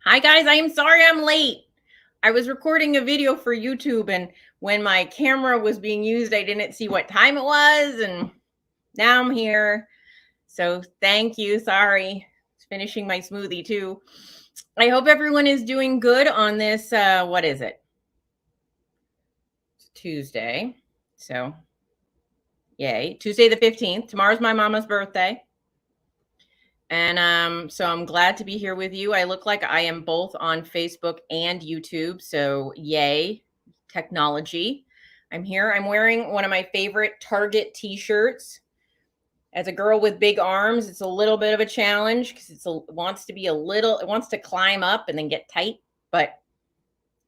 Hi guys, I am sorry I'm late. I was recording a video for YouTube, and when my camera was being used, I didn't see what time it was, and now I'm here. So thank you. Sorry. Finishing my smoothie too. I hope everyone is doing good on this. What is it? It's Tuesday. So yay. Tuesday the 15th. Tomorrow's my mama's birthday. And so I'm glad to be here with you. I look like I am both on Facebook and YouTube. So yay, technology. I'm here. I'm wearing one of my favorite Target t-shirts. As a girl with big arms, it's a little bit of a challenge because it wants to climb up and then get tight. But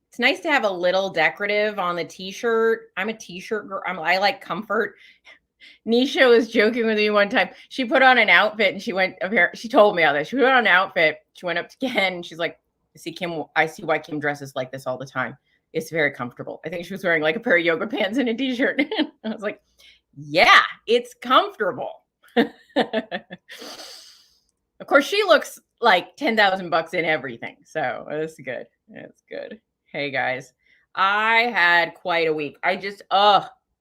it's nice to have a little decorative on the t-shirt. I'm a t-shirt girl. I like comfort. Nisha was joking with me one time. She put on an outfit and she told me all this. She put on an outfit. She went up to Ken and she's like, I see why Kim dresses like this all the time. It's very comfortable. I think she was wearing like a pair of yoga pants and a t-shirt. I was like, yeah, it's comfortable. Of course, she looks like 10,000 bucks in everything. So it's good. It's good. Hey guys, I had quite a week.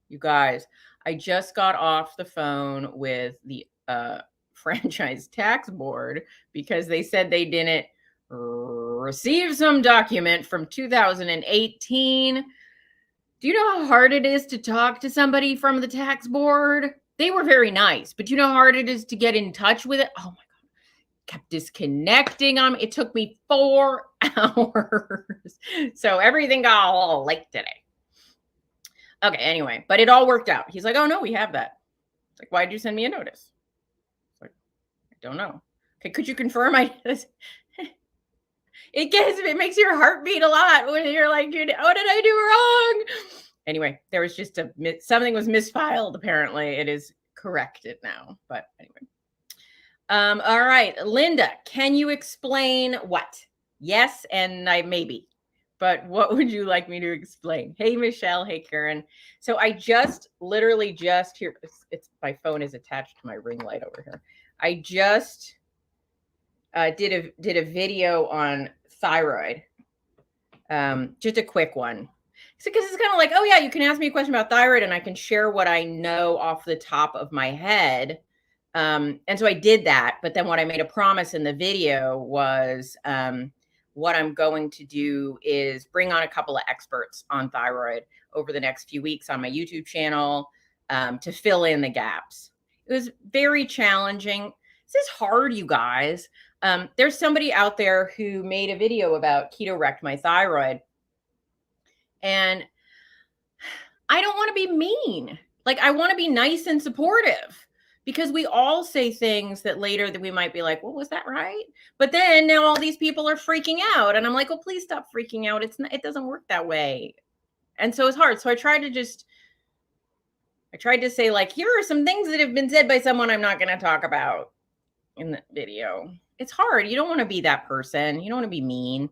You guys, I just got off the phone with the franchise tax board because they said they didn't receive some document from 2018. Do you know how hard it is to talk to somebody from the tax board? They were very nice, but you know how hard it is to get in touch with it? Oh my God. Kept disconnecting them. It took me 4 hours. So everything got all late today. Okay, anyway, but it all worked out. He's like, oh no, we have that. It's like, why'd you send me a notice? It's like, I don't know. Okay, could you confirm it makes your heart beat a lot when you're like, what did I do wrong? Anyway, there was just something was misfiled. Apparently it is corrected now, but anyway. All right, Linda, can you explain what? Yes, and maybe. But what would you like me to explain? Hey, Michelle. Hey, Karen. So I literally just here. My phone is attached to my ring light over here. I just did a video on thyroid. Just a quick one. Because it's kind of like, oh yeah, you can ask me a question about thyroid, and I can share what I know off the top of my head. And so I did that. But then what I made a promise in the video was. What I'm going to do is bring on a couple of experts on thyroid over the next few weeks on my YouTube channel to fill in the gaps. It was very challenging. This is hard, you guys. There's somebody out there who made a video about keto wrecked my thyroid. And I don't want to be mean. Like, I want to be nice and supportive. Because we all say things that later that we might be like, well, was that right? But then now all these people are freaking out. And I'm like, well, please stop freaking out. It doesn't work that way. And so it's hard. So I tried to say, like, here are some things that have been said by someone I'm not going to talk about in the video. It's hard. You don't want to be that person. You don't want to be mean.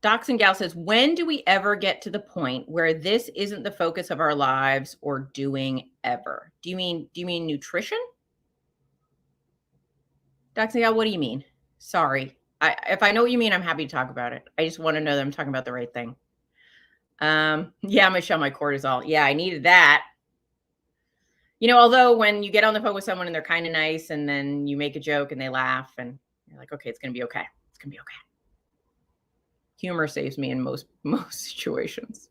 Docs and Gal says, when do we ever get to the point where this isn't the focus of our lives or doing ever? Do you mean nutrition? Docs and Gal, what do you mean? Sorry. If I know what you mean, I'm happy to talk about it. I just want to know that I'm talking about the right thing. Yeah, Michelle, my cortisol. Yeah, I needed that. You know, although when you get on the phone with someone and they're kind of nice and then you make a joke and they laugh and you're like, okay, it's going to be okay. It's going to be okay. Humor saves me in most situations.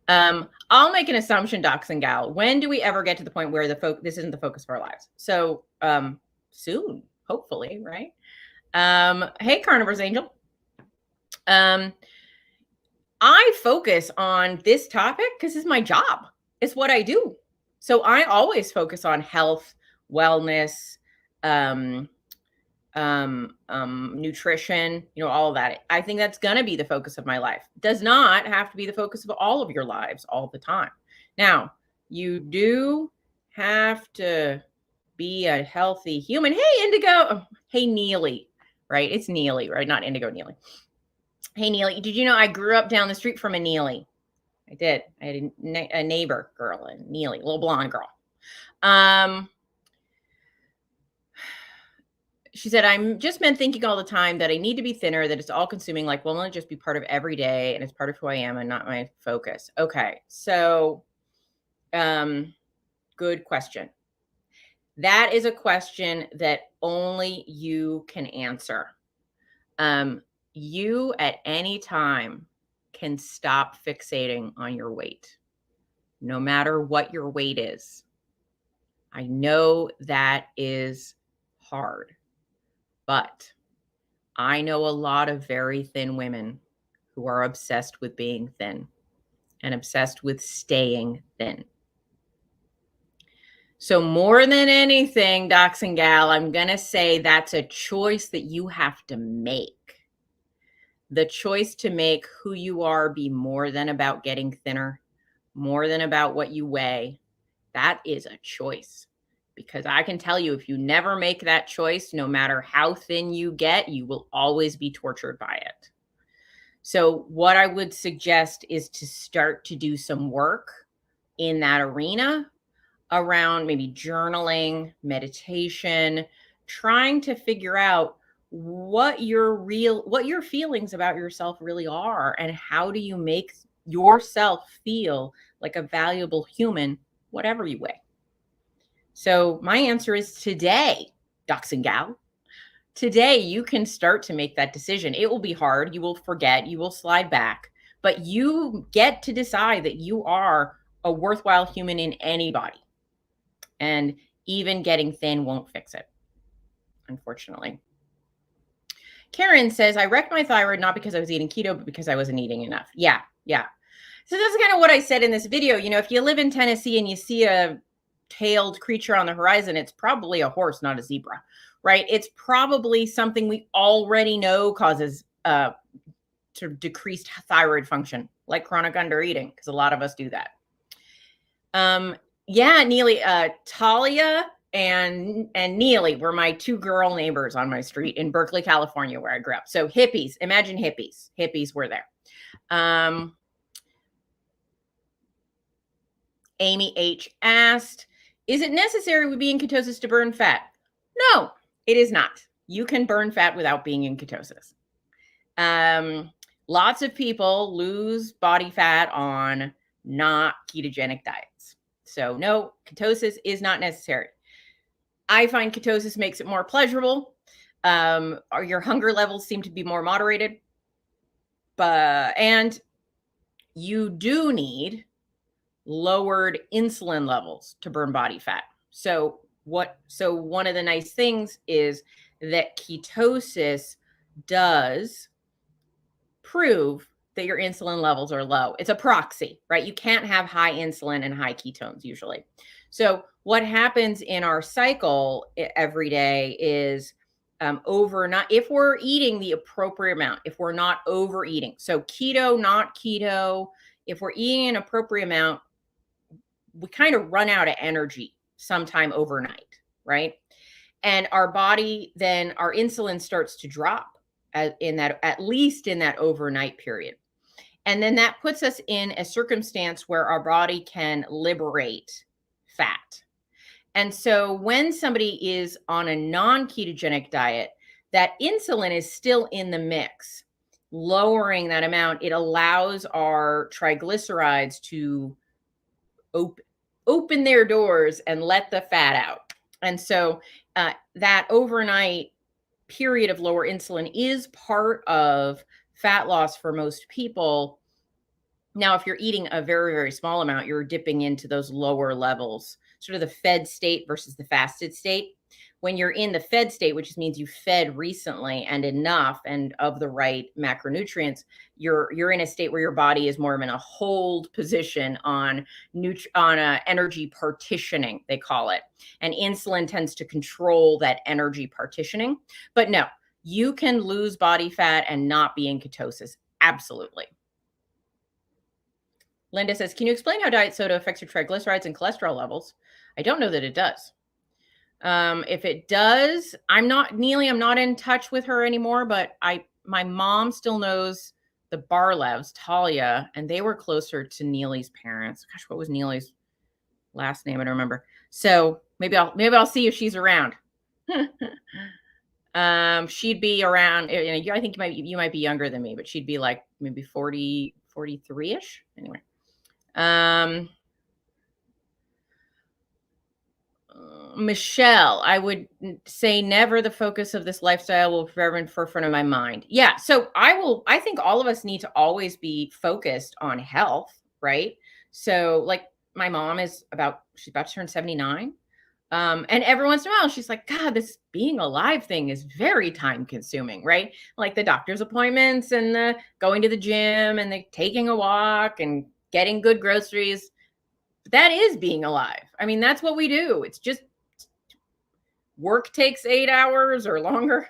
I'll make an assumption, Docs and Gal. When do we ever get to the point where this isn't the focus of our lives? So soon, hopefully, right? Hey, Carnivorous Angel. I focus on this topic because it's my job. It's what I do. So I always focus on health, wellness, nutrition, all of that. I think that's going to be the focus of my life. It does not have to be the focus of all of your lives all the time. Now, you do have to be a healthy human. Hey, Indigo. Hey, Neely, right? It's Neely, right? Not Indigo, Neely. Hey, Neely, did you know I grew up down the street from a Neely? I did. I had a neighbor girl, a Neely, a little blonde girl. She said, I'm just been thinking all the time that I need to be thinner, that it's all consuming, like, will it just be part of every day and it's part of who I am and not my focus. Okay. So, good question. That is a question that only you can answer. You at any time can stop fixating on your weight, no matter what your weight is. I know that is hard, but I know a lot of very thin women who are obsessed with being thin and obsessed with staying thin. So more than anything, docs and gal, I'm going to say that's a choice that you have to make. The choice to make who you are be more than about getting thinner, more than about what you weigh. That is a choice. Because I can tell you, if you never make that choice, no matter how thin you get, you will always be tortured by it. So what I would suggest is to start to do some work in that arena around maybe journaling, meditation, trying to figure out what your feelings about yourself really are, and how do you make yourself feel like a valuable human, whatever you weigh. So my answer is today, docs and gal. Today, you can start to make that decision. It will be hard. You will forget. You will slide back. But you get to decide that you are a worthwhile human in any body. And even getting thin won't fix it, unfortunately. Karen says, I wrecked my thyroid not because I was eating keto, but because I wasn't eating enough. Yeah. So that's kind of what I said in this video. You know, if you live in Tennessee and you see a tailed creature on the horizon, it's probably a horse, not a zebra, right? It's probably something we already know causes sort of decreased thyroid function, like chronic undereating, because a lot of us do that. Yeah, Neely, Talia and Neely were my two girl neighbors on my street in Berkeley, California, where I grew up. So hippies, imagine hippies. Hippies were there. Amy H asked, is it necessary to be in ketosis to burn fat? No, it is not. You can burn fat without being in ketosis. Lots of people lose body fat on not ketogenic diets. So no, ketosis is not necessary. I find ketosis makes it more pleasurable. Your hunger levels seem to be more moderated. And you do need lowered insulin levels to burn body fat. So one of the nice things is that ketosis does prove that your insulin levels are low. It's a proxy, right? You can't have high insulin and high ketones usually. So what happens in our cycle every day is if we're eating the appropriate amount, if we're not overeating. So keto, not keto, if we're eating an appropriate amount, we kind of run out of energy sometime overnight, right? And our body, then our insulin starts to drop at least in that overnight period. And then that puts us in a circumstance where our body can liberate fat. And so when somebody is on a non-ketogenic diet, that insulin is still in the mix. Lowering that amount, it allows our triglycerides to open their doors and let the fat out. And so that overnight period of lower insulin is part of fat loss for most people. Now, if you're eating a very, very small amount, you're dipping into those lower levels, sort of the fed state versus the fasted state. When you're in the fed state, which means you fed recently and enough and of the right macronutrients, you're in a state where your body is more in a hold position on energy partitioning, they call it. And insulin tends to control that energy partitioning. But no, you can lose body fat and not be in ketosis. Absolutely. Linda says, can you explain how diet soda affects your triglycerides and cholesterol levels? I don't know that it does. If it does, I'm not in touch with her anymore, but my mom still knows the Barlevs, Talia, and they were closer to Neely's parents. Gosh, what was Neely's last name? I don't remember. So maybe I'll see if she's around. She'd be around, I think you might be younger than me, but she'd be like maybe 40, 43-ish. Anyway. Michelle, I would say never the focus of this lifestyle will forever in forefront of my mind. Yeah. So I think all of us need to always be focused on health, right? So like my mom she's about to turn 79. And every once in a while, she's like, God, this being alive thing is very time consuming, right? Like the doctor's appointments and the going to the gym and the taking a walk and getting good groceries. That is being alive. I mean, that's what we do. It's just work takes 8 hours or longer.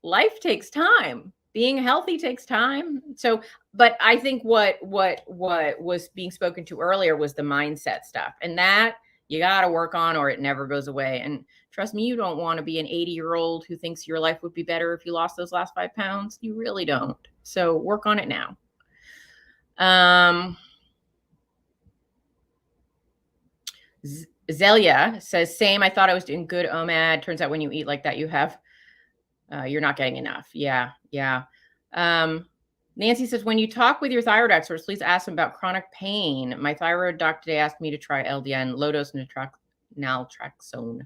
Life takes time. Being healthy takes time. So, but I think what was being spoken to earlier was the mindset stuff. And that you got to work on or it never goes away. And trust me, you don't want to be an 80-year-old who thinks your life would be better if you lost those last 5 pounds. You really don't. So work on it now. Zelia says, same. I thought I was doing good OMAD. Turns out when you eat like that, you're not getting enough. Yeah. Nancy says, when you talk with your thyroid experts, please ask them about chronic pain. My thyroid doc today asked me to try LDN, low dose naltrexone.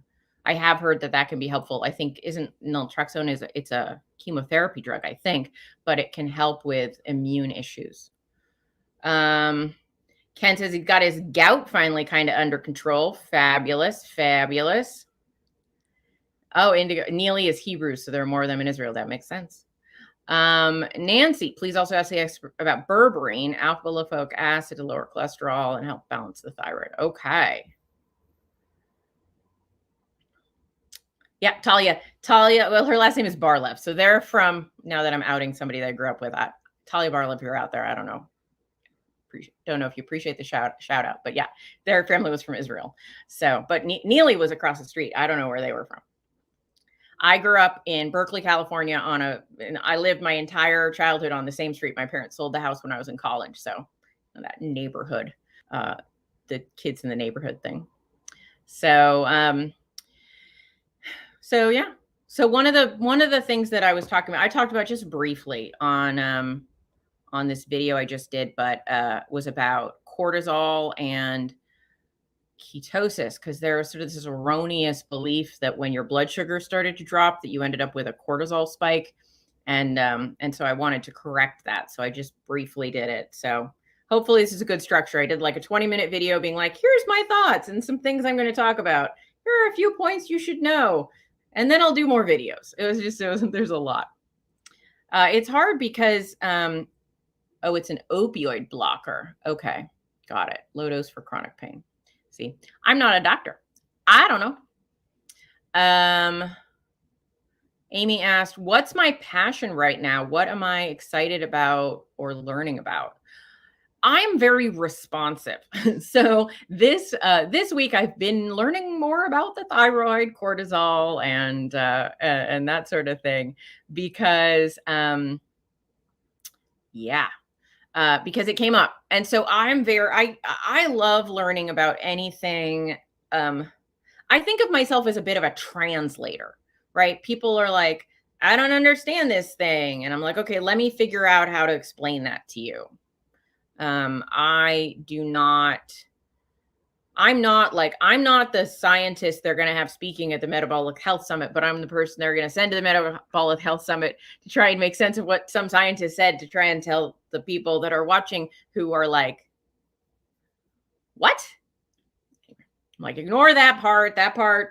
I have heard that can be helpful. I think naltrexone it's a chemotherapy drug, I think, but it can help with immune issues. Ken says he got his gout finally kind of under control. Fabulous. Oh, Indigo. Neely is Hebrew, so there are more of them in Israel. That makes sense. Nancy, please also ask the expert about berberine, alpha-lipoic acid to lower cholesterol and help balance the thyroid. Okay. Yeah, Talia. Well, her last name is Barlev. So they're from, now that I'm outing somebody that I grew up with, Talia Barlev, you're out there. I don't know. Don't know if you appreciate the shout out, but yeah, their family was from Israel. So, but Neely was across the street. I don't know where they were from. I grew up in Berkeley, California and I lived my entire childhood on the same street. My parents sold the house when I was in college. So that neighborhood, the kids in the neighborhood thing. So, yeah. So one of the things that I was talking about, I talked about just briefly on this video I just did, but was about cortisol and ketosis, because there was sort of this erroneous belief that when your blood sugar started to drop that you ended up with a cortisol spike. And so I wanted to correct that. So I just briefly did it. So hopefully this is a good structure. I did like a 20-minute video being like, here's my thoughts and some things I'm going to talk about. Here are a few points you should know. And then I'll do more videos. There's a lot. It's hard because, it's an opioid blocker. Okay. Got it. Low dose for chronic pain. See, I'm not a doctor. I don't know. Amy asked, what's my passion right now? What am I excited about or learning about? I'm very responsive. So this week I've been learning more about the thyroid, cortisol, and that sort of thing because because it came up. And so I love learning about anything. I think of myself as a bit of a translator, right? People are like, I don't understand this thing. And I'm like, okay, let me figure out how to explain that to you. I'm not the scientist they're going to have speaking at the Metabolic Health Summit, but I'm the person they're going to send to the Metabolic Health Summit to try and make sense of what some scientist said, to try and tell the people that are watching who are like, what? I'm like, ignore that part,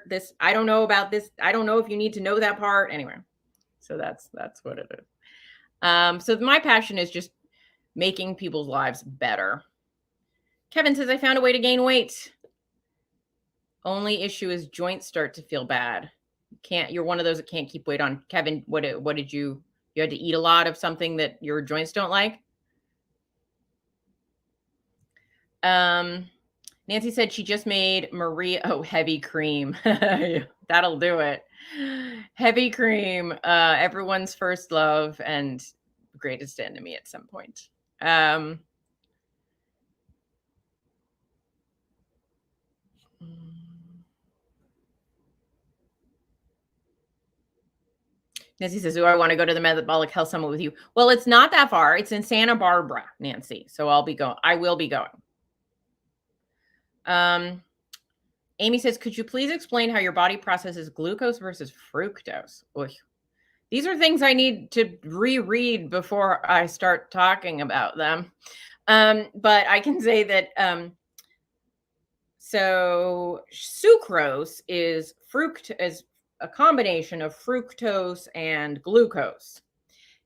this, I don't know about this. I don't know if you need to know that part. Anyway, so that's what it is. So my passion is just making people's lives better. Kevin says, I found a way to gain weight. Only issue is joints start to feel bad. You're one of those that can't keep weight on. Kevin, what did you had to eat a lot of something that your joints don't like? Nancy said she just made heavy cream. That'll do it. Heavy cream, everyone's first love and greatest enemy at some point. Nancy says, do I want to go to the Metabolic Health Summit with you? Well, it's not that far. It's in Santa Barbara, Nancy. So I will be going. Amy says, could you please explain how your body processes glucose versus fructose? Oy. These are things I need to reread before I start talking about them. But I can say that so sucrose is a combination of fructose and glucose,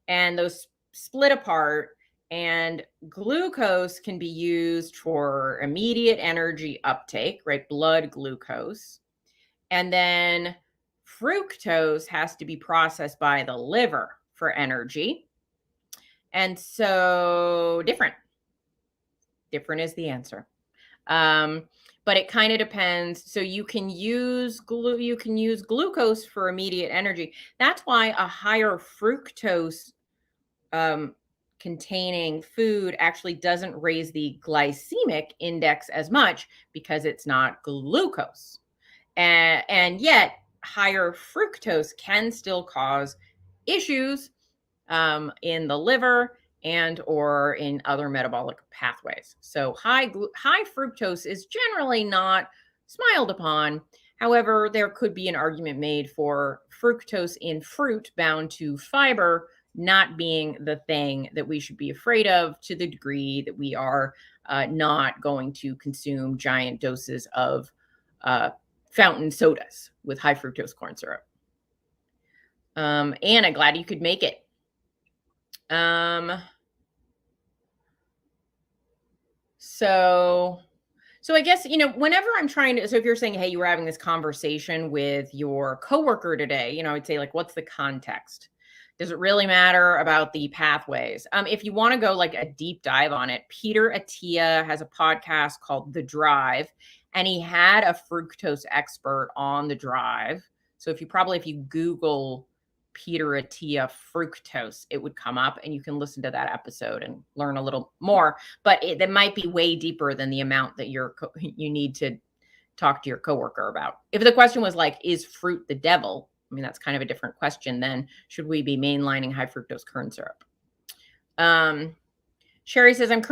and those split apart. And glucose can be used for immediate energy uptake, right? Blood glucose. And then fructose has to be processed by the liver for energy. And so different is the answer. But it kind of depends. So you can use glucose for immediate energy. That's why a higher fructose containing food actually doesn't raise the glycemic index as much, because it's not glucose. And yet higher fructose can still cause issues in the liver and or in other metabolic pathways. So high fructose is generally not smiled upon. However, there could be an argument made for fructose in fruit bound to fiber not being the thing that we should be afraid of, to the degree that we are not going to consume giant doses of fountain sodas with high fructose corn syrup. Anna, glad you could make it. So I guess, whenever I'm trying to, so if you're saying, hey, you were having this conversation with your coworker today, I'd say, like, what's the context? Does it really matter about the pathways? If you want to go like a deep dive on it, Peter Attia has a podcast called The Drive, and he had a fructose expert on The Drive. So if you Google Peter Attia fructose, it would come up, and you can listen to that episode and learn a little more. But that might be way deeper than the amount that you need to talk to your coworker about. If the question was like, is fruit the devil? I mean, that's kind of a different question than should we be mainlining high fructose corn syrup? Sherry says, I'm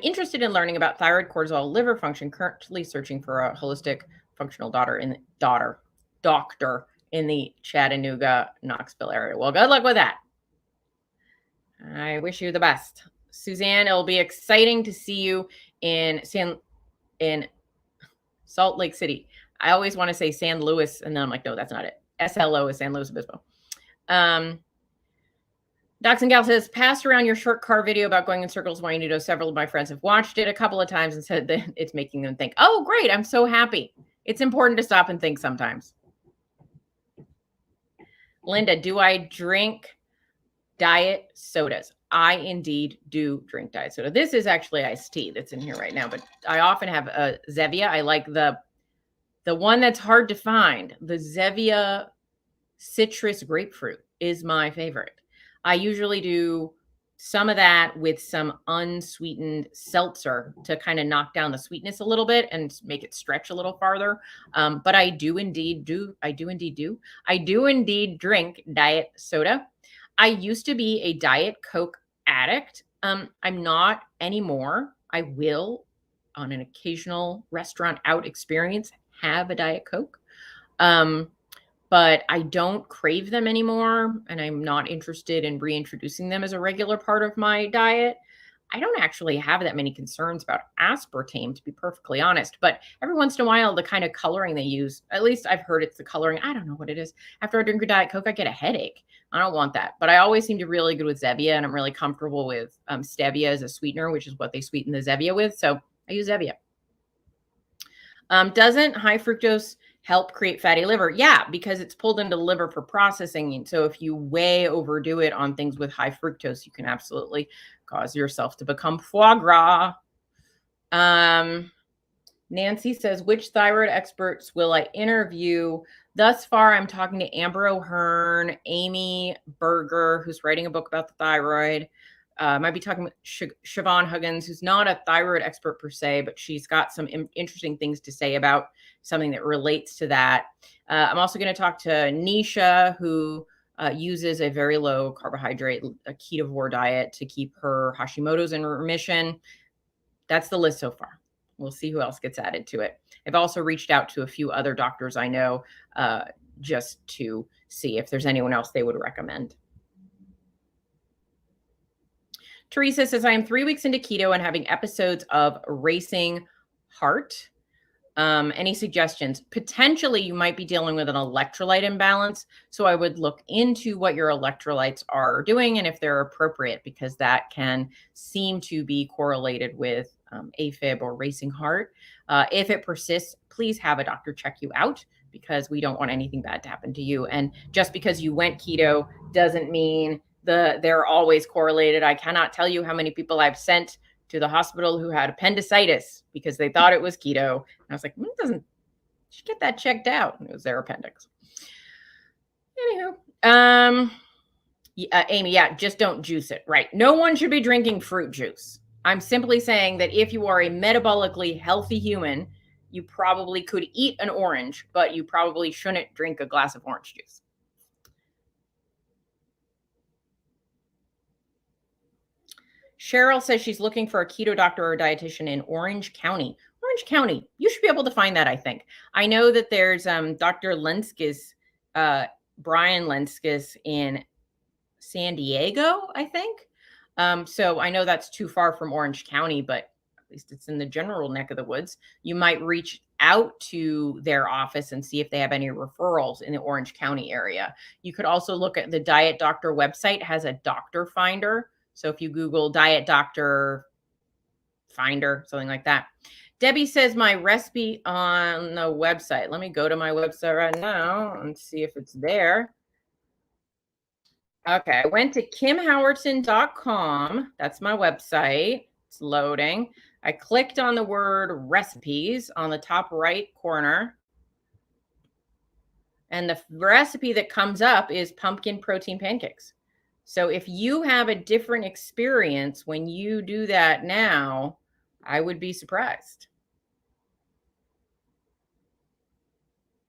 interested in learning about thyroid, cortisol, liver function, currently searching for a holistic functional doctor in the Chattanooga, Knoxville area. Well, good luck with that. I wish you the best. Suzanne, it'll be exciting to see you in Salt Lake City. I always want to say San Luis, and then I'm like, no, that's not it. SLO is San Luis Obispo. Docs and Gal says, passed around your short car video about going in circles while you need to. Several of my friends have watched it a couple of times and said that it's making them think. Oh, great. I'm so happy. It's important to stop and think sometimes. Linda, do I drink diet sodas? I indeed do drink diet soda. This is actually iced tea that's in here right now, but I often have a Zevia. I like the one that's hard to find. The Zevia citrus grapefruit is my favorite. I usually do some of that with some unsweetened seltzer to kind of knock down the sweetness a little bit and make it stretch a little farther. But I do indeed drink diet soda. I used to be a Diet Coke addict. I'm not anymore. I will, on an occasional restaurant out experience, have a Diet Coke. But I don't crave them anymore, and I'm not interested in reintroducing them as a regular part of my diet. I don't actually have that many concerns about aspartame, to be perfectly honest. But every once in a while, the kind of coloring they use, at least I've heard it's the coloring. I don't know what it is. After I drink a Diet Coke, I get a headache. I don't want that. But I always seem to be really good with Zevia, and I'm really comfortable with stevia as a sweetener, which is what they sweeten the Zevia with. So I use Zevia. Doesn't high fructose help create fatty liver? Yeah, because it's pulled into the liver for processing. And so if you way overdo it on things with high fructose, you can absolutely cause yourself to become foie gras. Nancy says, which thyroid experts will I interview? Thus far, I'm talking to Amber O'Hearn, Amy Berger, who's writing a book about the thyroid. Might be talking with Siobhan Huggins, who's not a thyroid expert per se, but she's got some interesting things to say about something that relates to that. I'm also going to talk to Nisha, who uses a very low carbohydrate, a ketovore diet to keep her Hashimoto's in remission. That's the list so far. We'll see who else gets added to it. I've also reached out to a few other doctors I know just to see if there's anyone else they would recommend. Teresa says, I am 3 weeks into keto and having episodes of racing heart. Any suggestions? Potentially, you might be dealing with an electrolyte imbalance. So I would look into what your electrolytes are doing and if they're appropriate, because that can seem to be correlated with AFib or racing heart. If it persists, please have a doctor check you out, because we don't want anything bad to happen to you. And just because you went keto doesn't mean they're always correlated. I cannot tell you how many people I've sent to the hospital who had appendicitis because they thought it was keto. And I was like, you should get that checked out. And it was their appendix. Anywho, Amy, yeah, just don't juice it, right? No one should be drinking fruit juice. I'm simply saying that if you are a metabolically healthy human, you probably could eat an orange, but you probably shouldn't drink a glass of orange juice. Cheryl says she's looking for a keto doctor or a dietitian in Orange County. Orange County, you should be able to find that, I think. I know that there's Dr. Lenskis, Brian Lenskis in San Diego, I think. So I know that's too far from Orange County, but at least it's in the general neck of the woods. You might reach out to their office and see if they have any referrals in the Orange County area. You could also look at the Diet Doctor website, has a doctor finder. So if you Google Diet Doctor Finder, something like that. Debbie says my recipe on the website. Let me go to my website right now and see if it's there. Okay, I went to kimhowerton.com. That's my website. It's loading. I clicked on the word recipes on the top right corner. And the recipe that comes up is pumpkin protein pancakes. So if you have a different experience when you do that now, I would be surprised.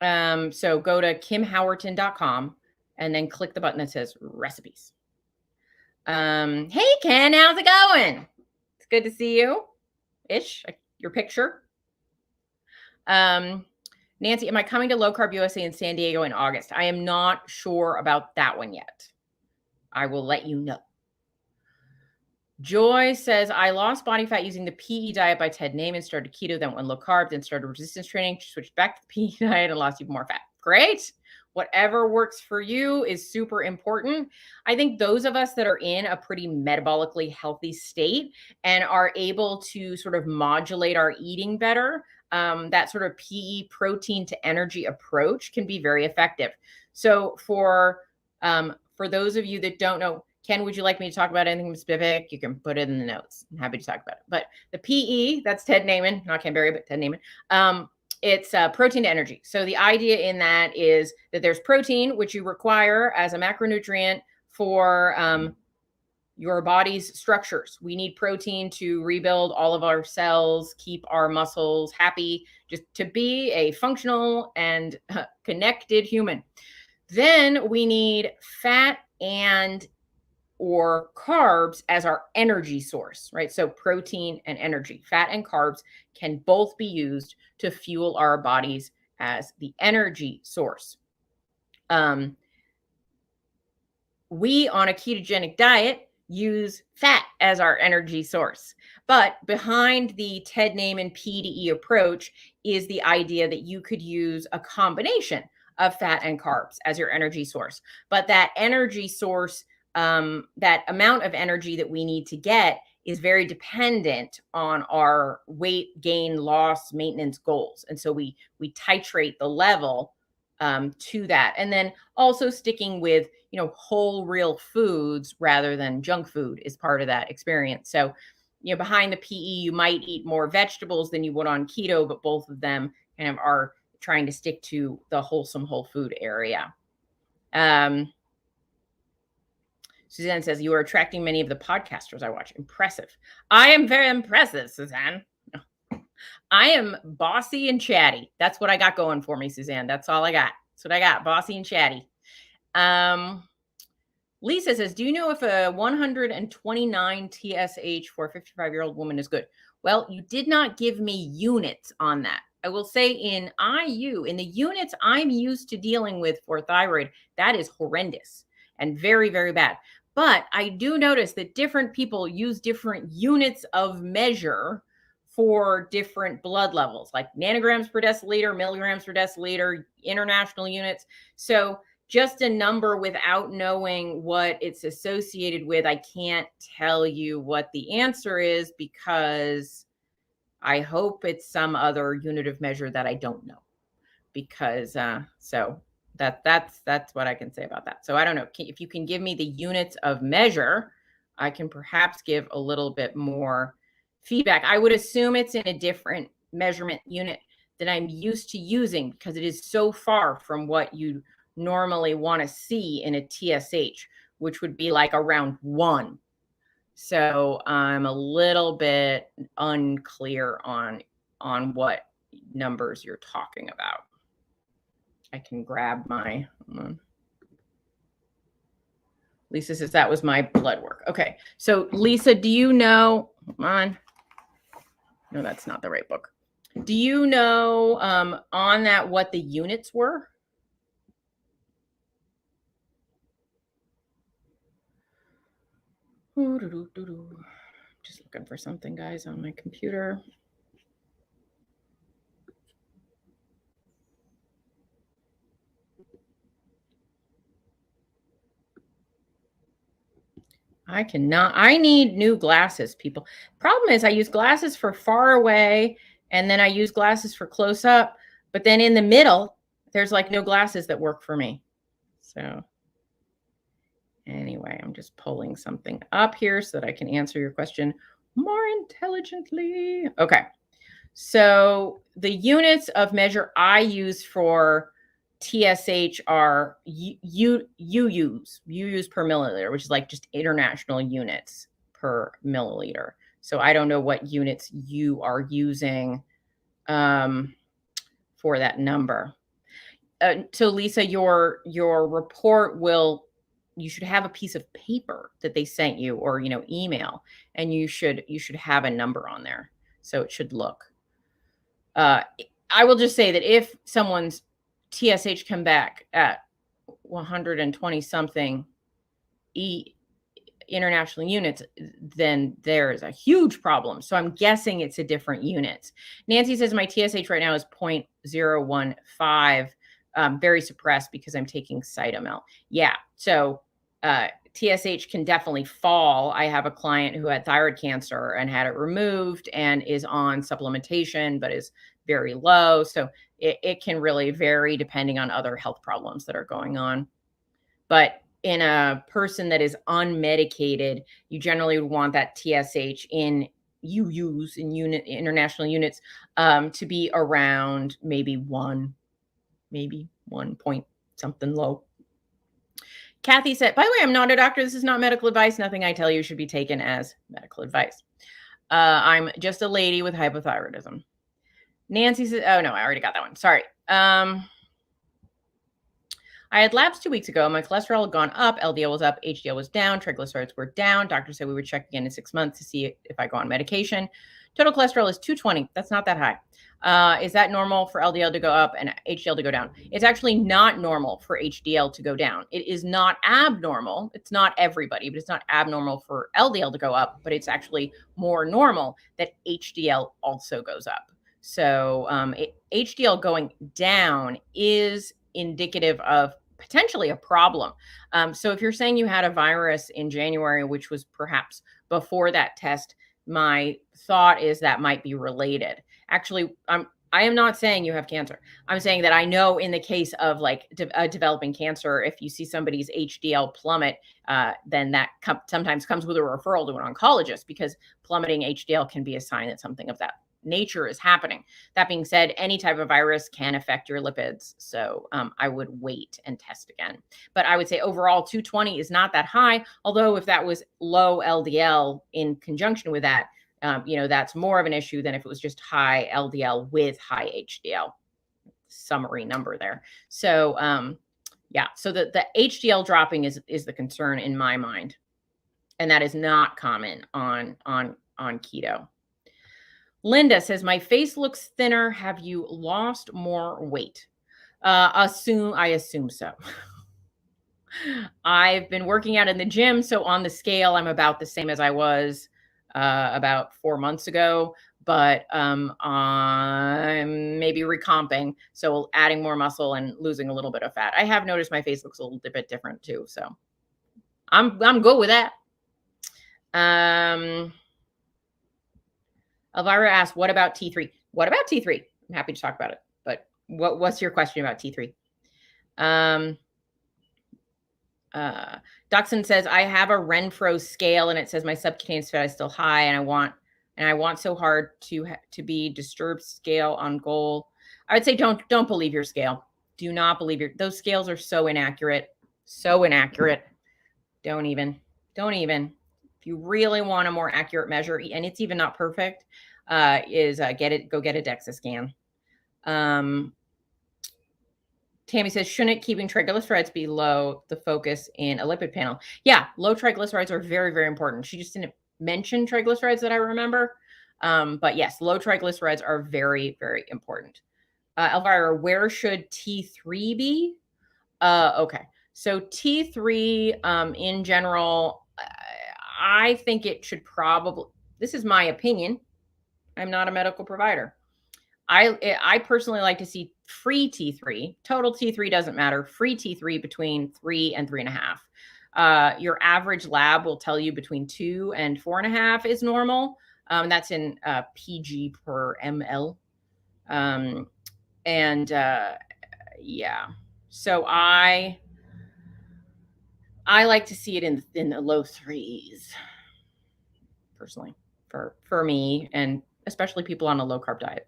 So go to kimhowerton.com and then click the button that says recipes. Hey, Ken, how's it going? It's good to see you. Your picture. Nancy, am I coming to Low Carb USA in San Diego in August? I am not sure about that one yet. I will let you know. Joy says, I lost body fat using the PE diet by Ted Naiman, started keto, then went low carb, then started resistance training, switched back to the PE diet and lost even more fat. Great. Whatever works for you is super important. I think those of us that are in a pretty metabolically healthy state and are able to sort of modulate our eating better, that sort of PE protein to energy approach can be very effective. So for those of you that don't know, Ken, would you like me to talk about anything specific? You can put it in the notes. I'm happy to talk about it. But the PE, that's Ted Naiman, not Ken Berry, but Ted Naiman. It's protein to energy. So the idea in that is that there's protein, which you require as a macronutrient for your body's structures. We need protein to rebuild all of our cells, keep our muscles happy, just to be a functional and connected human. Then we need fat or carbs as our energy source, right? So protein and energy, fat and carbs can both be used to fuel our bodies as the energy source. We on a ketogenic diet use fat as our energy source. But behind the Ted Naiman PDE approach is the idea that you could use a combination of fat and carbs as your energy source. But that energy source, that amount of energy that we need to get is very dependent on our weight gain, loss, maintenance goals. And so we titrate the level to that. And then also sticking with, whole real foods rather than junk food is part of that experience. So, behind the PE, you might eat more vegetables than you would on keto, but both of them kind of are trying to stick to the wholesome whole food area. Suzanne says, you are attracting many of the podcasters I watch. Impressive. I am very impressive, Suzanne. I am bossy and chatty. That's what I got going for me, Suzanne. That's all I got. That's what I got. Bossy and chatty. Lisa says, do you know if a 129 TSH for a 55-year-old woman is good? Well, you did not give me units on that. I will say in IU, in the units I'm used to dealing with for thyroid, that is horrendous and very, very bad. But I do notice that different people use different units of measure for different blood levels, like nanograms per deciliter, milligrams per deciliter, international units. So just a number without knowing what it's associated with, I can't tell you what the answer is, because I hope it's some other unit of measure that I don't know, because so that's what I can say about that. So I don't know if you can give me the units of measure, I can perhaps give a little bit more feedback. I would assume it's in a different measurement unit that I'm used to using, because it is so far from what you normally want to see in a TSH, which would be like around 1. So I'm a little bit unclear on what numbers you're talking about. I can grab my, Lisa says that was my blood work. Okay. So Lisa, do you know, come on. No, that's not the right book. Do you know on that what the units were? Just looking for something, guys, on my computer. I need new glasses, people. Problem is I use glasses for far away, and then I use glasses for close up, but then in the middle, there's like no glasses that work for me. So anyway, I'm just pulling something up here so that I can answer your question more intelligently. Okay. So the units of measure I use for TSH are UUs per milliliter, which is like just international units per milliliter. So I don't know what units you are using for that number. So Lisa, your report you should have a piece of paper that they sent you, or email, and you should have a number on there, so it should look. I will just say that if someone's TSH come back at 120 something international units, then there is a huge problem. So I'm guessing it's a different units. Nancy says my TSH right now is 0.015, very suppressed because I'm taking Cytomel. Yeah, so TSH can definitely fall. I have a client who had thyroid cancer and had it removed and is on supplementation, but is very low. So it can really vary depending on other health problems that are going on. But in a person that is unmedicated, you generally would want that TSH in UUs, in international units, to be around maybe 1 point something low. Kathy said, by the way, I'm not a doctor. This is not medical advice. Nothing I tell you should be taken as medical advice. I'm just a lady with hypothyroidism. Nancy says, oh no, I already got that one. Sorry. I had labs 2 weeks ago. My cholesterol had gone up, LDL was up, HDL was down, triglycerides were down. Doctor said we would check again in 6 months to see if I go on medication. Total cholesterol is 220. That's not that high. Is that normal for LDL to go up and HDL to go down? It's actually not normal for HDL to go down. It is not abnormal. It's not everybody, but it's not abnormal for LDL to go up, but it's actually more normal that HDL also goes up. So HDL going down is indicative of potentially a problem. So if you're saying you had a virus in January, which was perhaps before that test, my thought is that might be related. Actually, I am not saying you have cancer. I'm saying that I know in the case of like developing cancer, if you see somebody's HDL plummet, then that sometimes comes with a referral to an oncologist, because plummeting HDL can be a sign that something of that nature is happening. That being said, any type of virus can affect your lipids. So I would wait and test again. But I would say overall 220 is not that high. Although if that was low LDL in conjunction with that, that's more of an issue than if it was just high LDL with high HDL. Summary number there. So Yeah. So the HDL dropping is the concern in my mind. And that is not common on keto. Linda says, my face looks thinner. Have you lost more weight? I assume so. I've been working out in the gym, so on the scale, I'm about the same as I was about 4 months ago, but I'm maybe recomping, so adding more muscle and losing a little bit of fat. I have noticed my face looks a little bit different too, so I'm good with that. Elvira asked, "What about T3?" What about T3? I'm happy to talk about it, but what's your question about T3? Dachshund says, I have a Renfro scale and it says my subcutaneous fat is still high and I want so hard to be disturbed scale on goal. I would say don't believe your scale. Do not believe those scales are so inaccurate. So inaccurate. Don't even. If you really want a more accurate measure, and it's even not perfect, go get a DEXA scan. Tammy says, shouldn't keeping triglycerides be low the focus in a lipid panel? Yeah, low triglycerides are very, very important. She just didn't mention triglycerides that I remember. But yes, low triglycerides are very, very important. Elvira, where should T3 be? Okay. So T3 in general, I think it should probably, this is my opinion. I'm not a medical provider. I personally like to see free T3. Total T3 doesn't matter. Free T3 between 3 and 3.5. Your average lab will tell you between 2 and 4.5 is normal. That's in PG per ml. Yeah. So I like to see it in the low 3s, personally, for me, and especially people on a low carb diet.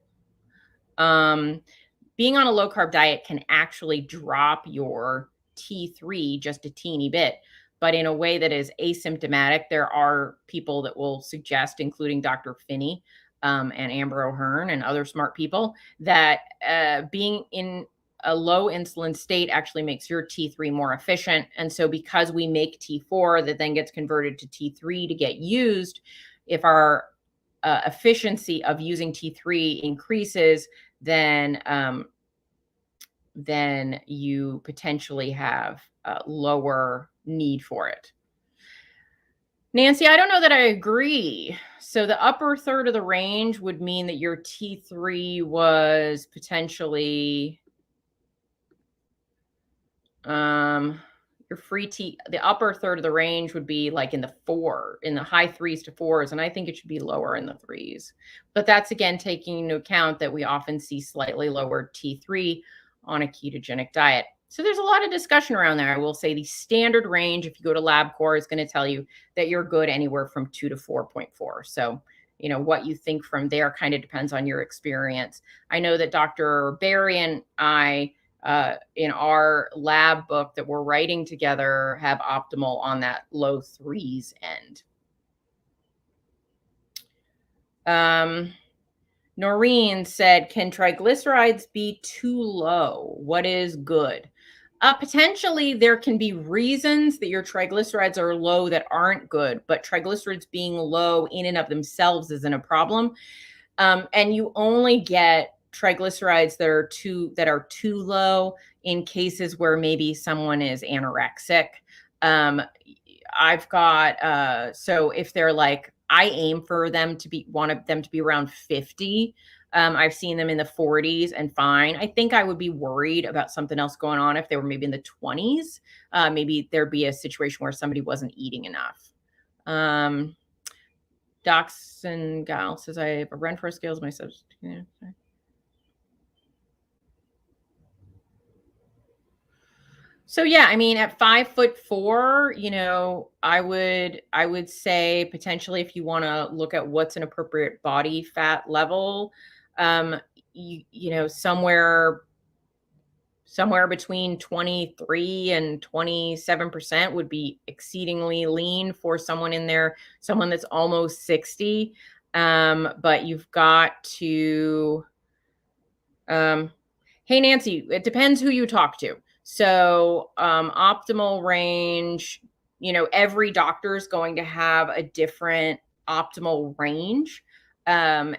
Being on a low carb diet can actually drop your T3 just a teeny bit, but in a way that is asymptomatic. There are people that will suggest, including Dr. Finney and Amber O'Hearn and other smart people, that being in a low insulin state actually makes your T3 more efficient. And so because we make T4 that then gets converted to T3 to get used, if our efficiency of using T3 increases, then you potentially have a lower need for it. Nancy, I don't know that I agree. So the upper third of the range would mean that your T3 was potentially your free the upper third of the range would be like in the high 3s to 4s. And I think it should be lower in the 3s. But that's, again, taking into account that we often see slightly lower T3 on a ketogenic diet. So there's a lot of discussion around there. I will say the standard range, if you go to LabCorp, is going to tell you that you're good anywhere from 2 to 4.4. So, what you think from there kind of depends on your experience. I know that Dr. Barry and I, in our lab book that we're writing together, have optimal on that low 3s end. Noreen said, can triglycerides be too low? What is good? Potentially, there can be reasons that your triglycerides are low that aren't good, but triglycerides being low in and of themselves isn't a problem. And you only get triglycerides that are too low in cases where maybe someone is anorexic. I've got so if they're like, I aim for them to be around 50. I've seen them in the 40s and fine. I think I would be worried about something else going on if they were maybe in the 20s. Maybe there'd be a situation where somebody wasn't eating enough. Dachshund Gal says, I have a Renfro scales, my substitute. So yeah, I mean, at 5'4", I would say potentially, if you want to look at what's an appropriate body fat level, somewhere between 23 and 27% would be exceedingly lean for someone that's almost 60. But you've got to, hey, Nancy, it depends who you talk to. So optimal range, every doctor is going to have a different optimal range. And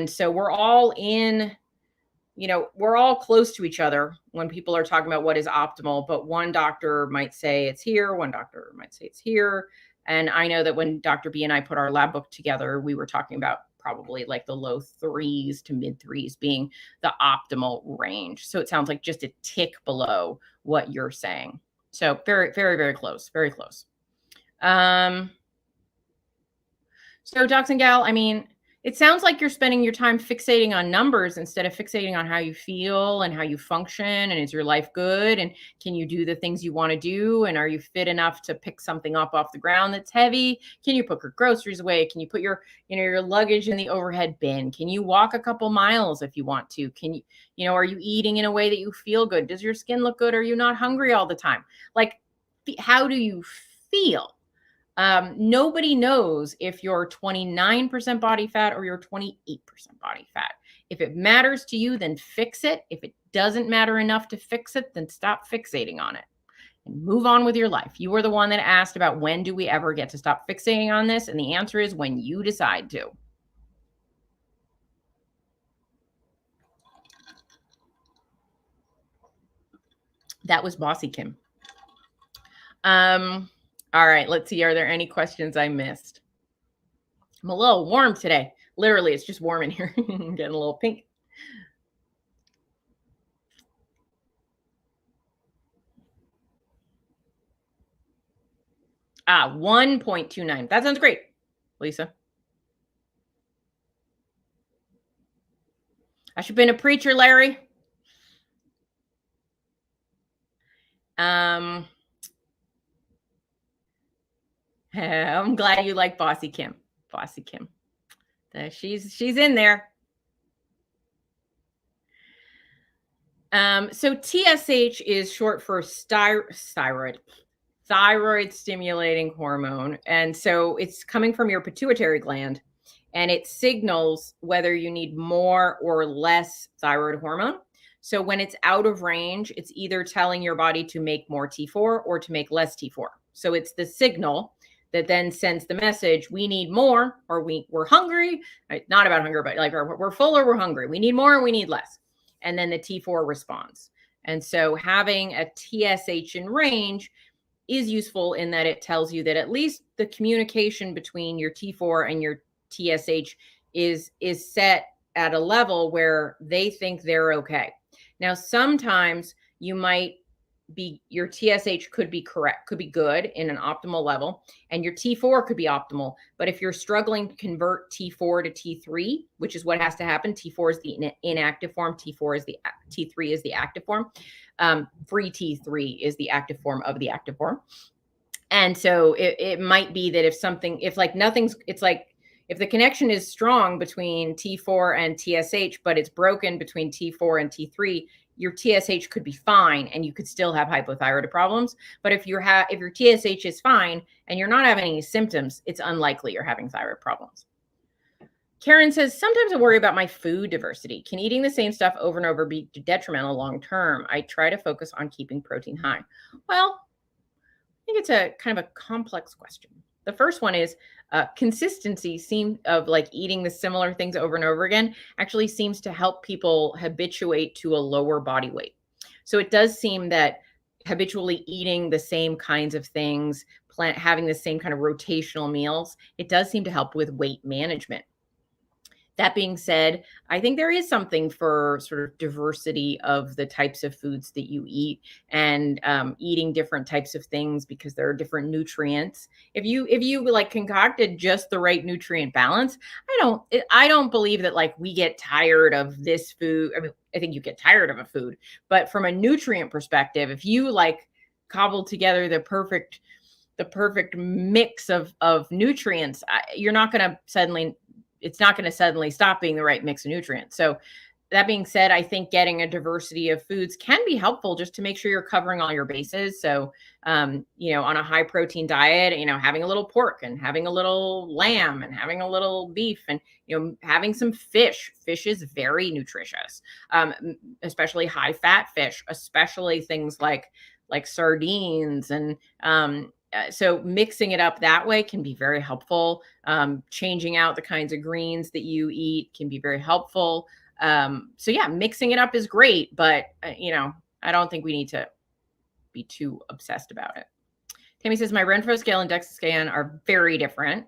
so we're all we're all close to each other when people are talking about what is optimal, but one doctor might say it's here, one doctor might say it's here. And I know that when Dr. B and I put our lab book together, we were talking about probably like the low 3s to mid 3s being the optimal range. So it sounds like just a tick below what you're saying. So very, very, very close, very close. So Docs and Gal, I mean, it sounds like you're spending your time fixating on numbers instead of fixating on how you feel and how you function, and is your life good, and can you do the things you want to do, and are you fit enough to pick something up off the ground that's heavy? Can you put your groceries away? Can you put your your luggage in the overhead bin? Can you walk a couple miles if you want to? Can you are you eating in a way that you feel good? Does your skin look good? Are you not hungry all the time? Like, how do you feel? Nobody knows if you're 29% body fat or you're 28% body fat. If it matters to you, then fix it. If it doesn't matter enough to fix it, then stop fixating on it and move on with your life. You were the one that asked about when do we ever get to stop fixating on this? And the answer is when you decide to. That was Bossy Kim. All right, let's see. Are there any questions I missed? I'm a little warm today. Literally, it's just warm in here. I'm getting a little pink. 1.29. That sounds great, Lisa. I should have been a preacher, Larry. I'm glad you like Bossy Kim. Bossy Kim. She's in there. So TSH is short for thyroid stimulating hormone. And so it's coming from your pituitary gland, and it signals whether you need more or less thyroid hormone. So when it's out of range, it's either telling your body to make more T4 or to make less T4. So it's the signal that then sends the message, we need more, or we're hungry. Not about hunger, but like we're full or we're hungry. We need more or we need less. And then the T4 responds. And so having a TSH in range is useful in that it tells you that at least the communication between your T4 and your TSH is set at a level where they think they're okay. Now, sometimes your TSH could be correct, could be good in an optimal level, and your T4 could be optimal. But if you're struggling to convert T4 to T3, which is what has to happen, T4 is the inactive form, T3 is the active form. Free T3 is the active form of the active form. And so it might be that if the connection is strong between T4 and TSH, but it's broken between T4 and T3, your TSH could be fine and you could still have hypothyroid problems. But if your TSH is fine and you're not having any symptoms, it's unlikely you're having thyroid problems. Karen says, sometimes I worry about my food diversity. Can eating the same stuff over and over be detrimental long term? I try to focus on keeping protein high. Well, I think it's a kind of a complex question. The first one is consistency of like eating the similar things over and over again actually seems to help people habituate to a lower body weight. So it does seem that habitually eating the same kinds of things, having the same kind of rotational meals, it does seem to help with weight management. That being said, I think there is something for sort of diversity of the types of foods that you eat and eating different types of things because there are different nutrients. If you like concocted just the right nutrient balance, I don't believe that like we get tired of this food. I mean, I think you get tired of a food, but from a nutrient perspective, if you like cobble together the perfect mix of nutrients, it's not going to suddenly stop being the right mix of nutrients. So That being said, I think getting a diversity of foods can be helpful just to make sure you're covering all your bases. So, on a high protein diet, having a little pork and having a little lamb and having a little beef and, having some fish. Fish is very nutritious, especially high fat fish, especially things like sardines and, so mixing it up that way can be very helpful. Changing out the kinds of greens that you eat can be very helpful. So yeah, mixing it up is great, but I don't think we need to be too obsessed about it. Tammy says my Renfro scale and DEXA scan are very different.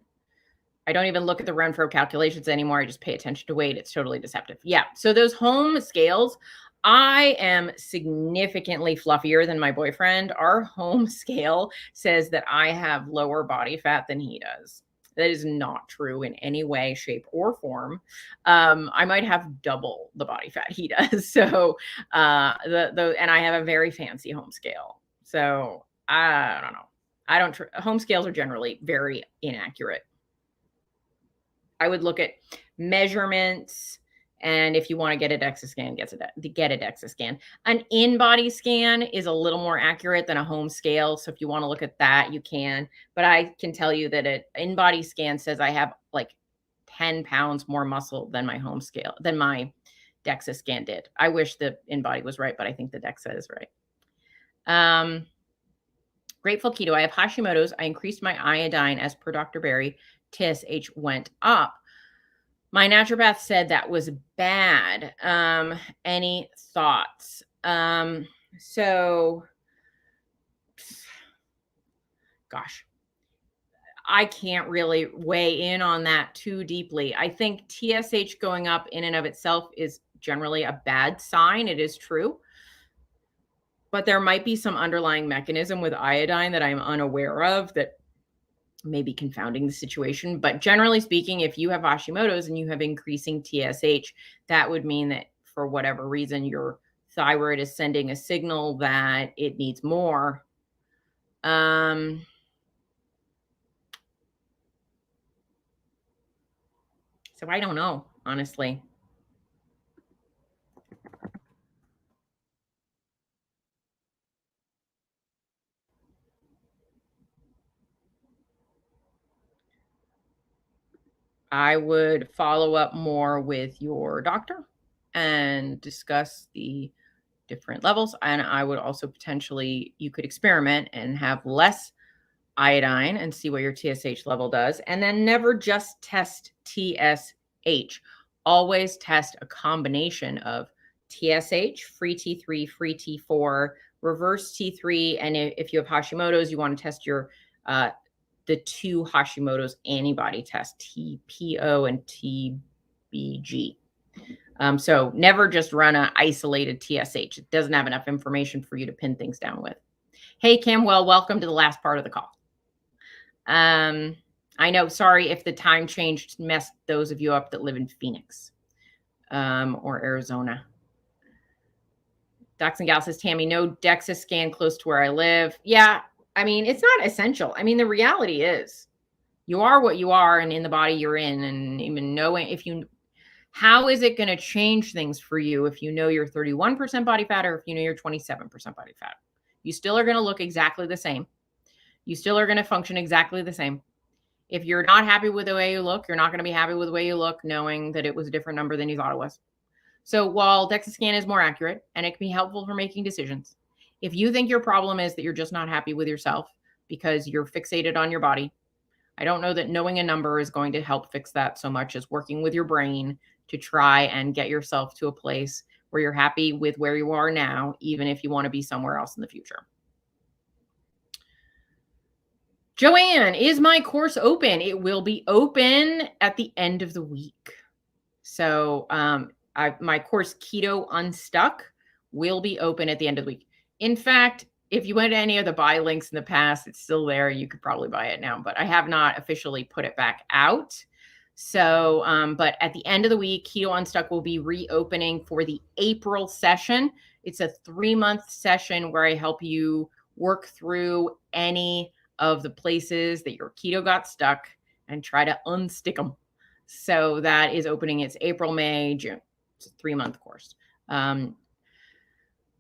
I don't even look at the Renfro calculations anymore. I just pay attention to weight. It's totally deceptive. Yeah. So those home scales, I am significantly fluffier than my boyfriend. Our home scale says that I have lower body fat than he does. That is not true in any way, shape, or form. I might have double the body fat he does. So, and I have a very fancy home scale. So I don't know. Home scales are generally very inaccurate. I would look at measurements, and if you want to get a DEXA scan, get a DEXA scan. An in-body scan is a little more accurate than a home scale. So if you want to look at that, you can. But I can tell you that an in-body scan says I have like 10 pounds more muscle than my home scale, than my DEXA scan did. I wish the in-body was right, but I think the DEXA is right. Grateful Keto. I have Hashimoto's. I increased my iodine as per Dr. Berry. TSH went up. My naturopath said that was bad. Any thoughts? So, gosh, I can't really weigh in on that too deeply. I think TSH going up in and of itself is generally a bad sign. It is true. But there might be some underlying mechanism with iodine that I'm unaware of that may be confounding the situation. But generally speaking, if you have Hashimoto's and you have increasing TSH, that would mean that for whatever reason, your thyroid is sending a signal that it needs more. So I don't know, honestly. I would follow up more with your doctor and discuss the different levels. And I would also potentially, you could experiment and have less iodine and see what your TSH level does. And then never just test TSH. Always test a combination of TSH, free T3, free T4, reverse T3. And if you have Hashimoto's, you want to test the two Hashimoto's antibody test, TPO and TBG. So never just run an isolated TSH. It doesn't have enough information for you to pin things down with. Hey, Kim, welcome to the last part of the call. I know, sorry if the time change messed those of you up that live in Phoenix or Arizona. Docs and Gal says, Tammy, no DEXA scan close to where I live. Yeah, I mean, it's not essential. I mean, the reality is you are what you are and in the body you're in. And even knowing how is it going to change things for you if you know you're 31% body fat or if you know you're 27% body fat? You still are going to look exactly the same. You still are going to function exactly the same. If you're not happy with the way you look, you're not going to be happy with the way you look, knowing that it was a different number than you thought it was. So while DEXA scan is more accurate and it can be helpful for making decisions, if you think your problem is that you're just not happy with yourself because you're fixated on your body, I don't know that knowing a number is going to help fix that so much as working with your brain to try and get yourself to a place where you're happy with where you are now, even if you want to be somewhere else in the future. Joanne, is my course open? It will be open at the end of the week. So my course Keto Unstuck will be open at the end of the week. In fact, if you went to any of the buy links in the past, it's still there. You could probably buy it now, but I have not officially put it back out. So, but at the end of the week, Keto Unstuck will be reopening for the April session. It's a 3-month session where I help you work through any of the places that your keto got stuck and try to unstick them. So that is opening. It's April, May, June. It's a 3-month course.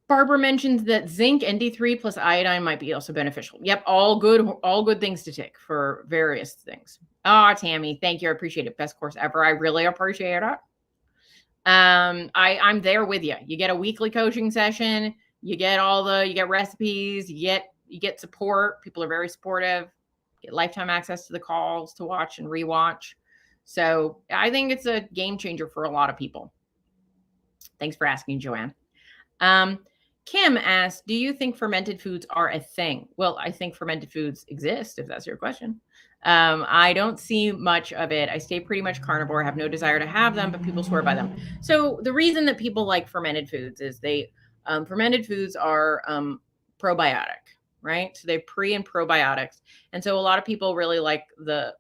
Barbara mentions that zinc and D3 plus iodine might be also beneficial. Yep, all good things to take for various things. Oh, Tammy, thank you. I appreciate it. Best course ever. I really appreciate it. I'm there with you. You get a weekly coaching session. You get recipes. You get support. People are very supportive. Get lifetime access to the calls to watch and rewatch. So I think it's a game changer for a lot of people. Thanks for asking, Joanne. Kim asked, do you think fermented foods are a thing? Well, I think fermented foods exist, if that's your question. I don't see much of it. I stay pretty much carnivore, have no desire to have them, but people swear by them. So the reason that people like fermented foods is fermented foods are probiotic, right? So they're pre and probiotics. And so a lot of people really like the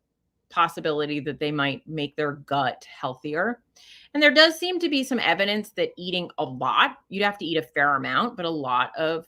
possibility that they might make their gut healthier. And there does seem to be some evidence that eating a lot, you'd have to eat a fair amount, but a lot of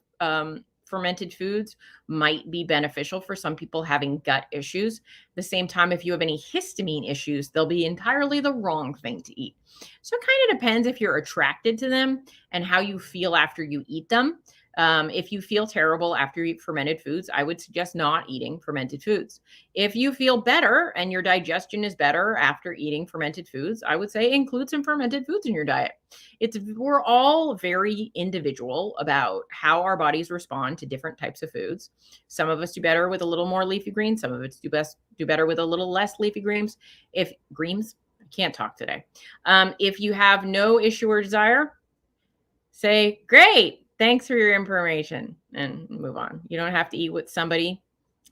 fermented foods might be beneficial for some people having gut issues. At the same time, if you have any histamine issues, they'll be entirely the wrong thing to eat. So it kind of depends if you're attracted to them and how you feel after you eat them. If you feel terrible after you eat fermented foods, I would suggest not eating fermented foods. If you feel better and your digestion is better after eating fermented foods, I would say include some fermented foods in your diet. We're all very individual about how our bodies respond to different types of foods. Some of us do better with a little more leafy greens. Some of us do better with a little less leafy greens. I can't talk today. If you have no issue or desire, say, great. Thanks for your information, and move on. You don't have to eat what somebody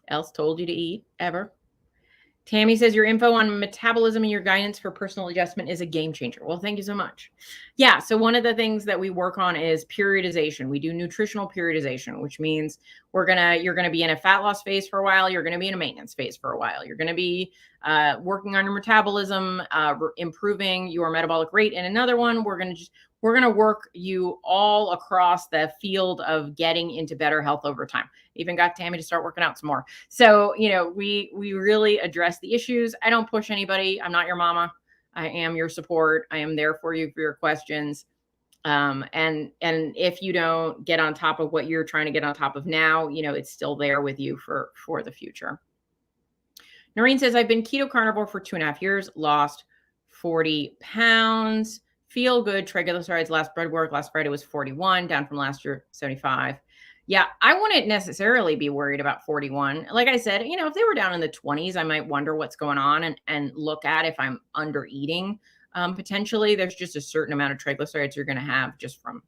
else told you to eat ever. Tammy says your info on metabolism and your guidance for personal adjustment is a game changer. Well, thank you so much. Yeah. So one of the things that we work on is periodization. We do nutritional periodization, which means you're going to be in a fat loss phase for a while. You're going to be in a maintenance phase for a while. You're going to be working on your metabolism, improving your metabolic rate. And another one, we're going to work you all across the field of getting into better health over time. Even got Tammy to start working out some more. So, we really address the issues. I don't push anybody. I'm not your mama. I am your support. I am there for you for your questions. And if you don't get on top of what you're trying to get on top of now, it's still there with you for the future. Noreen says, I've been keto carnivore for 2.5 years, lost 40 pounds. Feel good. Triglycerides, last blood work last Friday was 41, down from last year, 75. Yeah, I wouldn't necessarily be worried about 41. Like I said, if they were down in the 20s, I might wonder what's going on and look at if I'm under eating. Potentially, there's just a certain amount of triglycerides you're going to have just from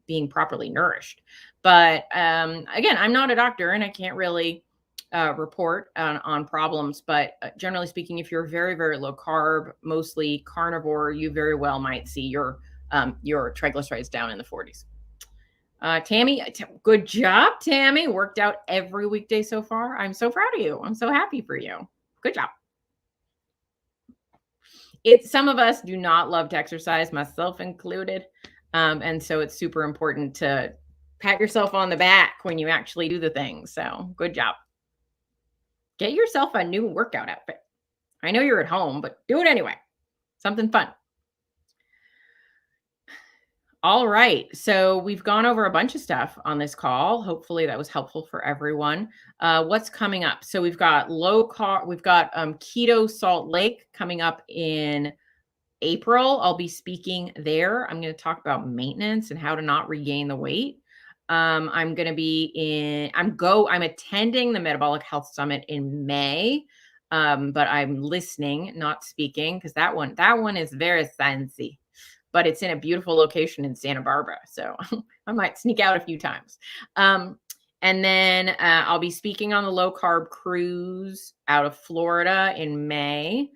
being properly nourished. But again, I'm not a doctor and I can't really report on problems, but generally speaking, if you're very, very low carb, mostly carnivore, you very well might see your triglycerides down in the 40s. Tammy, good job, Tammy. Worked out every weekday so far. I'm so proud of you. I'm so happy for you. Good job. Some of us do not love to exercise, myself included. And so it's super important to pat yourself on the back when you actually do the thing. So good job. Get yourself a new workout outfit. I know you're at home, but do it anyway. Something fun. All right. So we've gone over a bunch of stuff on this call. Hopefully that was helpful for everyone. What's coming up? So we've got Keto Salt Lake coming up in April. I'll be speaking there. I'm going to talk about maintenance and how to not regain the weight. I'm going to be I'm attending the Metabolic Health Summit in May. But I'm listening, not speaking, because that one is very fancy, but it's in a beautiful location in Santa Barbara. So I might sneak out a few times. And then I'll be speaking on the low carb cruise out of Florida in May.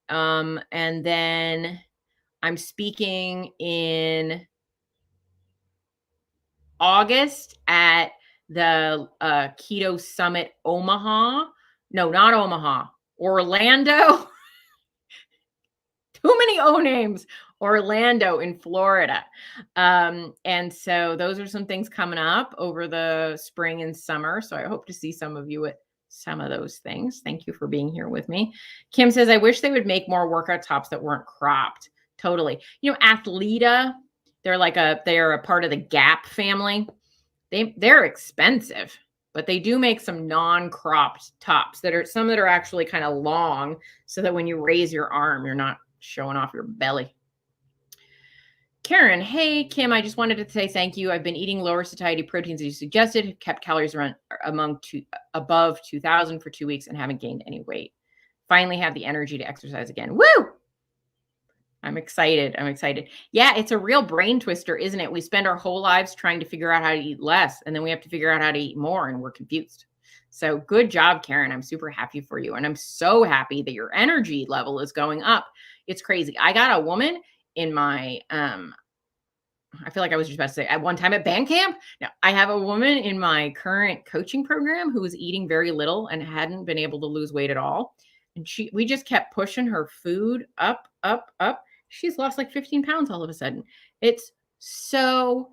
And then I'm speaking in August at the Keto Summit Omaha. No, not Omaha. Orlando. Too many O names. Orlando in Florida. And so those are some things coming up over the spring and summer. So I hope to see some of you at some of those things. Thank you for being here with me. Kim says, I wish they would make more workout tops that weren't cropped. Totally. You know, Athleta, they're a part of the Gap family. They're expensive, but they do make some non-cropped tops that are actually kind of long so that when you raise your arm, you're not showing off your belly. Karen, hey, Kim, I just wanted to say thank you. I've been eating lower satiety proteins as you suggested, kept calories around above 2,000 for 2 weeks and haven't gained any weight. Finally have the energy to exercise again. Woo! I'm excited. Yeah, it's a real brain twister, isn't it? We spend our whole lives trying to figure out how to eat less, and then we have to figure out how to eat more, and we're confused. So good job, Karen. I'm super happy for you. And I'm so happy that your energy level is going up. It's crazy. I got a woman in my, I feel like I was just about to say at one time at band camp. No, I have a woman in my current coaching program who was eating very little and hadn't been able to lose weight at all. And we just kept pushing her food up. She's lost like 15 pounds all of a sudden. It's so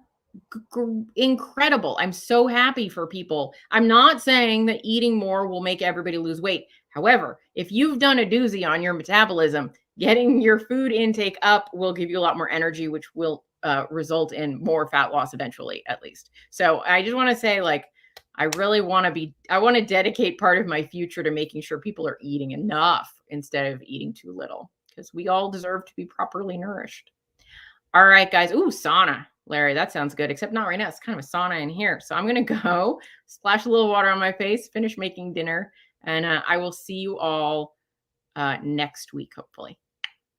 incredible. I'm so happy for people. I'm not saying that eating more will make everybody lose weight. However, if you've done a doozy on your metabolism, getting your food intake up will give you a lot more energy, which will result in more fat loss eventually, at least. So I just want to say, like, I really want to dedicate part of my future to making sure people are eating enough instead of eating too little, because we all deserve to be properly nourished. All right, guys. Ooh, sauna. Larry, that sounds good, except not right now. It's kind of a sauna in here. So I'm going to go splash a little water on my face, finish making dinner, and I will see you all next week, hopefully.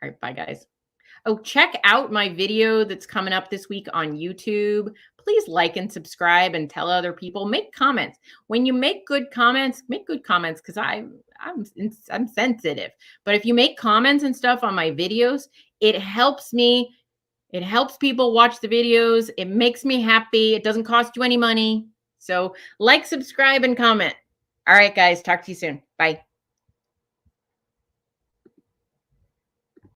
All right, bye, guys. Oh, check out my video that's coming up this week on YouTube. Please like and subscribe and tell other people. Make comments. When you make good comments because I'm sensitive. But if you make comments and stuff on my videos, it helps me. It helps people watch the videos. It makes me happy. It doesn't cost you any money. So like, subscribe, and comment. All right, guys. Talk to you soon. Bye.